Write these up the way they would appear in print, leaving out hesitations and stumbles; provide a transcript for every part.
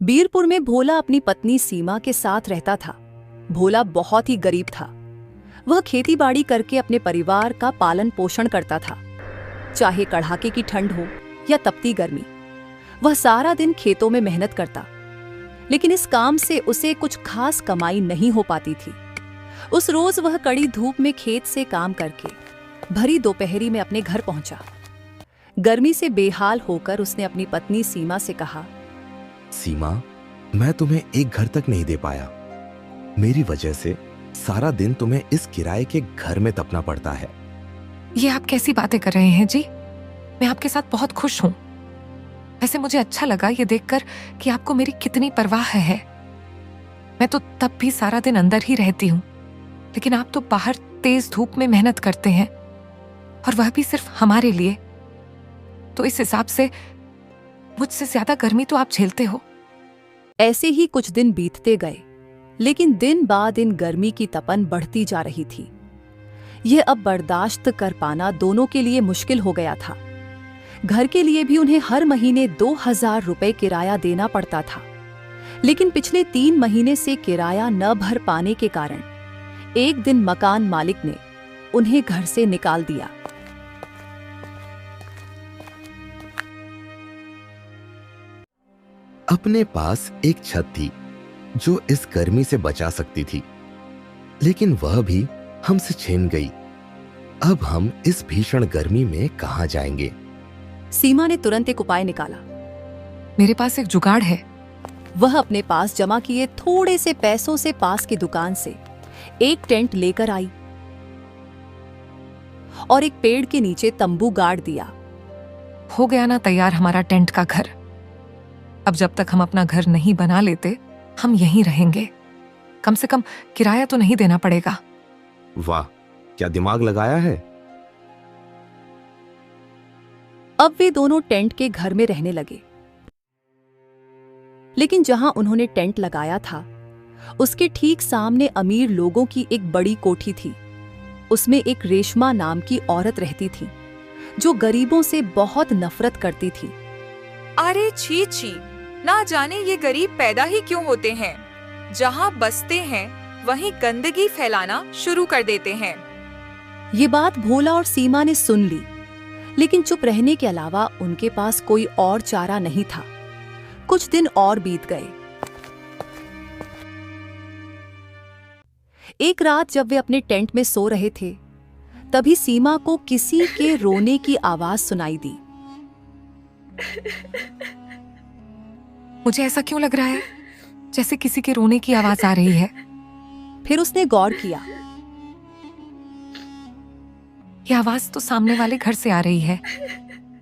बीरपुर में भोला अपनी पत्नी सीमा के साथ रहता था। भोला बहुत ही गरीब था। वह खेतीबाड़ी करके अपने परिवार का पालन पोषण करता था। चाहे कड़ाके की ठंड हो या तपती गर्मी, वह सारा दिन खेतों में मेहनत करता। लेकिन इस काम से उसे कुछ खास कमाई नहीं हो पाती थी। उस रोज वह कड़ी धूप में खेत से काम करके भरी दोपहरी में अपने घर पहुंचा। गर्मी से बेहाल होकर उसने अपनी पत्नी सीमा से कहा, सीमा, मैं तुम्हें एक घर तक नहीं दे पाया। मेरी वजह से सारा दिन तुम्हें इस किराए के घर में तपना पड़ता है। ये आप कैसी बातें कर रहे हैं जी? मैं आपके साथ बहुत खुश हूँ। वैसे मुझे अच्छा लगा ये देखकर कि आपको मेरी कितनी परवाह है। मैं तो तब भी सारा दिन अंदर ही रहती हूँ, लेकिन आप तो बाहर तेज धूप में मेहनत करते हैं, और वह भी सिर्फ हमारे लिए। तो इस हिसाब से मुझसे ज्यादा गर्मी तो आप झेलते हो। ऐसे ही कुछ दिन बीतते गए, लेकिन दिन बाद दिन गर्मी की तपन बढ़ती जा रही थी। यह अब बर्दाश्त कर पाना दोनों के लिए मुश्किल हो गया था। घर के लिए भी उन्हें हर महीने 2000 रुपए किराया देना पड़ता था। लेकिन पिछले 3 महीने से किराया न भर पाने के कारण एक दिन मकान मालिक ने उन्हें घर से निकाल दिया। अपने पास एक छत थी जो इस गर्मी से बचा सकती थी, लेकिन वह भी हमसे छिन गई। अब हम इस भीषण गर्मी में कहां जाएंगे? सीमा ने तुरंत एक उपाय निकाला। मेरे पास एक जुगाड़ है। वह अपने पास जमा किए थोड़े से पैसों से पास की दुकान से एक टेंट लेकर आई और एक पेड़ के नीचे तंबू गाड़ दिया। हो गया ना तैयार हमारा टेंट का घर। अब जब तक हम अपना घर नहीं बना लेते, हम यहीं रहेंगे। कम से कम किराया तो नहीं देना पड़ेगा। वाह, क्या दिमाग लगाया है। अब वे दोनों टेंट के घर में रहने लगे। लेकिन जहां उन्होंने टेंट लगाया था, उसके ठीक सामने अमीर लोगों की एक बड़ी कोठी थी। उसमें एक रेशमा नाम की औरत रहती थी, जो गरीबों से बहुत नफरत करती थी। अरे छी छी, ना जाने ये गरीब पैदा ही क्यों होते हैं। जहाँ बसते हैं वहीं गंदगी फैलाना शुरू कर देते हैं। ये बात भोला और सीमा ने सुन ली, लेकिन चुप रहने के अलावा उनके पास कोई और चारा नहीं था। कुछ दिन और बीत गए। एक रात जब वे अपने टेंट में सो रहे थे, तभी सीमा को किसी के रोने की आवाज सुनाई दी। मुझे ऐसा क्यों लग रहा है जैसे किसी के रोने की आवाज आ रही है? फिर उसने गौर किया। यह आवाज तो सामने वाले घर से आ रही है।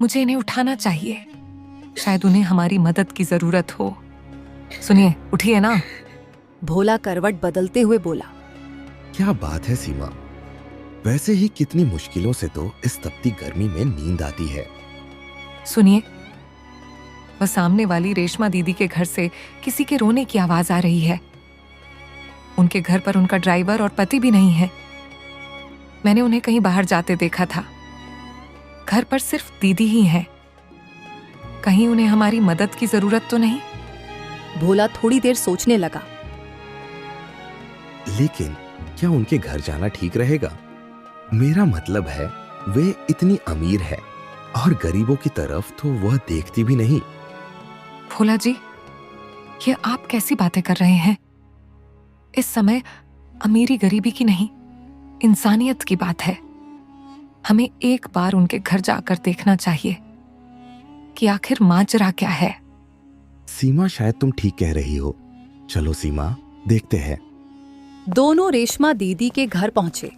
मुझे इन्हें उठाना चाहिए। शायद उन्हें हमारी मदद की जरूरत हो। सुनिए, उठिए ना। भोला करवट बदलते हुए बोला। क्या बात है सीमा, वैसे ही कितनी मुश्किलों से तो इस तपती गर्मी में नींद आती है। सुनिए, वह सामने वाली रेशमा दीदी के घर से किसी के रोने की आवाज आ रही है। उनके घर पर उनका ड्राइवर और पति भी नहीं है। मैंने उन्हें कहीं बाहर जाते देखा था। घर पर सिर्फ दीदी ही है। कहीं उन्हें हमारी मदद की जरूरत तो नहीं? भोला थोड़ी देर सोचने लगा। लेकिन क्या उनके घर जाना ठीक रहेगा? मेरा मतलब है, वे इतनी अमीर है और गरीबों की तरफ तो वह देखती भी नहीं। भोला जी, ये आप कैसी बातें कर रहे हैं? इस समय अमीरी गरीबी की नहीं, इंसानियत की बात है। हमें एक बार उनके घर जाकर देखना चाहिए कि आखिर माजरा क्या है। सीमा, शायद तुम ठीक कह रही हो। चलो सीमा, देखते हैं। दोनों रेशमा दीदी के घर पहुंचे।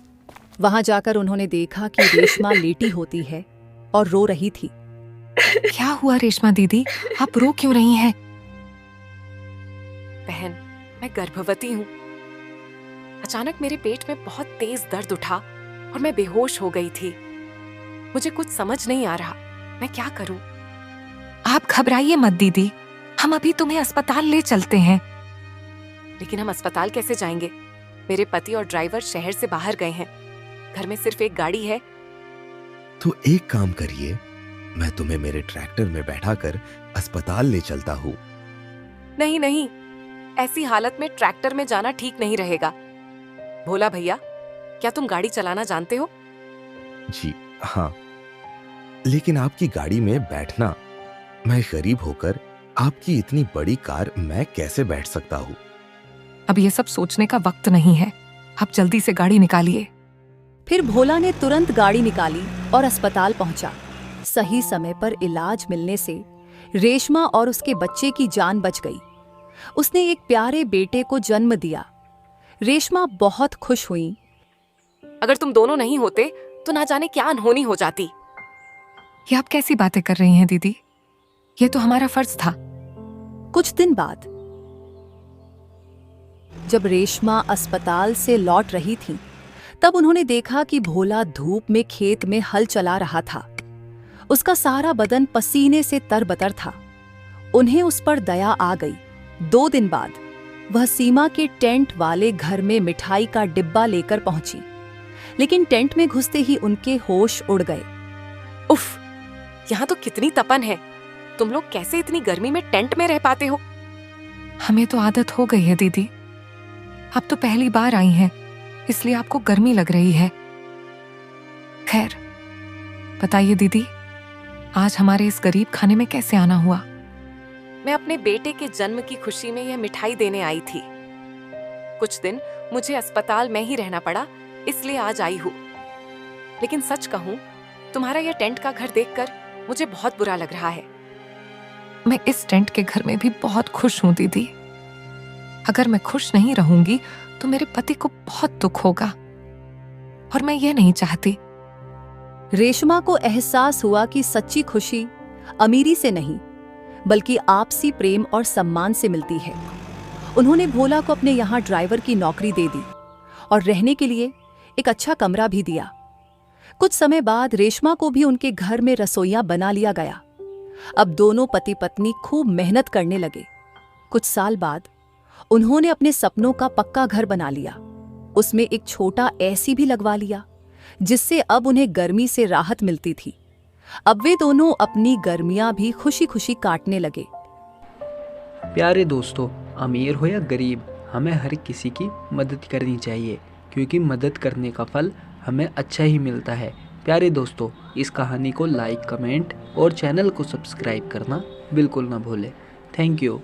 वहां जाकर उन्होंने देखा कि रेशमा लेटी होती है और रो रही थी। क्या हुआ रेशमा दीदी, आप रो क्यों रही हैं? बहन, मैं गर्भवती हूँ। अचानक मेरे पेट में बहुत तेज दर्द उठा और मैं बेहोश हो गई थी। मुझे कुछ समझ नहीं आ रहा, मैं क्या करूं? आप घबराइए मत दीदी, हम अभी तुम्हें अस्पताल ले चलते हैं। लेकिन हम अस्पताल कैसे जाएंगे? मेरे पति और ड्राइवर शहर से बाहर गए हैं। घर में सिर्फ एक गाड़ी है। तो एक काम करिए, मैं तुम्हें मेरे ट्रैक्टर में बैठाकर अस्पताल ले चलता हूँ। नहीं नहीं, ऐसी हालत में ट्रैक्टर में जाना ठीक नहीं रहेगा। भोला भैया, क्या तुम गाड़ी चलाना जानते हो? जी हाँ, लेकिन आपकी गाड़ी में बैठना, मैं गरीब होकर आपकी इतनी बड़ी कार मैं कैसे बैठ सकता हूँ? अब ये सब सोचने का वक्त नहीं है, आप जल्दी से गाड़ी निकालिए। फिर भोला ने तुरंत गाड़ी निकाली और अस्पताल पहुंचा। सही समय पर इलाज मिलने से रेशमा और उसके बच्चे की जान बच गई। उसने एक प्यारे बेटे को जन्म दिया। रेशमा बहुत खुश हुई। अगर तुम दोनों नहीं होते तो ना जाने क्या अनहोनी हो जाती। ये आप कैसी बातें कर रही हैं दीदी? ये तो हमारा फर्ज था। कुछ दिन बाद जब रेशमा अस्पताल से लौट रही थी, तब उन्होंने देखा कि भोला धूप में खेत में हल चला रहा था। उसका सारा बदन पसीने से तरबतर था। उन्हें उस पर दया आ गई। 2 दिन बाद वह सीमा के टेंट वाले घर में मिठाई का डिब्बा लेकर पहुंची, लेकिन टेंट में घुसते ही उनके होश उड़ गए। उफ, यहाँ तो कितनी तपन है। तुम लोग कैसे इतनी गर्मी में टेंट में रह पाते हो? हमें तो आदत हो गई है दीदी। आप तो पहली बार आई हैं, इसलिए आपको गर्मी लग रही है। खैर, बताइए दीदी, आज हमारे इस गरीब खाने में कैसे आना हुआ? मैं अपने बेटे के जन्म की खुशी में यह मिठाई देने आई थी। कुछ दिन मुझे अस्पताल में ही रहना पड़ा, इसलिए आज आई हूँ। लेकिन सच कहूँ, तुम्हारा यह टेंट का घर देखकर मुझे बहुत बुरा लग रहा है। मैं इस टेंट के घर में भी बहुत खुश हूँ दीदी। अगर मैं खुश नहीं रहूंगी तो मेरे पति को बहुत दुख होगा, और मैं ये नहीं चाहती। रेशमा को एहसास हुआ कि सच्ची खुशी अमीरी से नहीं, बल्कि आपसी प्रेम और सम्मान से मिलती है। उन्होंने भोला को अपने यहाँ ड्राइवर की नौकरी दे दी और रहने के लिए एक अच्छा कमरा भी दिया। कुछ समय बाद रेशमा को भी उनके घर में रसोइयां बना लिया गया। अब दोनों पति पत्नी खूब मेहनत करने लगे। कुछ साल बाद उन्होंने अपने सपनों का पक्का घर बना लिया। उसमें एक छोटा एसी भी लगवा लिया, जिससे अब उन्हें गर्मी से राहत मिलती थी। अब वे दोनों अपनी गर्मियां भी खुशी खुशी काटने लगे। प्यारे दोस्तों, अमीर हो या गरीब, हमें हर किसी की मदद करनी चाहिए, क्योंकि मदद करने का फल हमें अच्छा ही मिलता है। प्यारे दोस्तों, इस कहानी को लाइक, कमेंट और चैनल को सब्सक्राइब करना बिल्कुल ना भूलें। Thank you.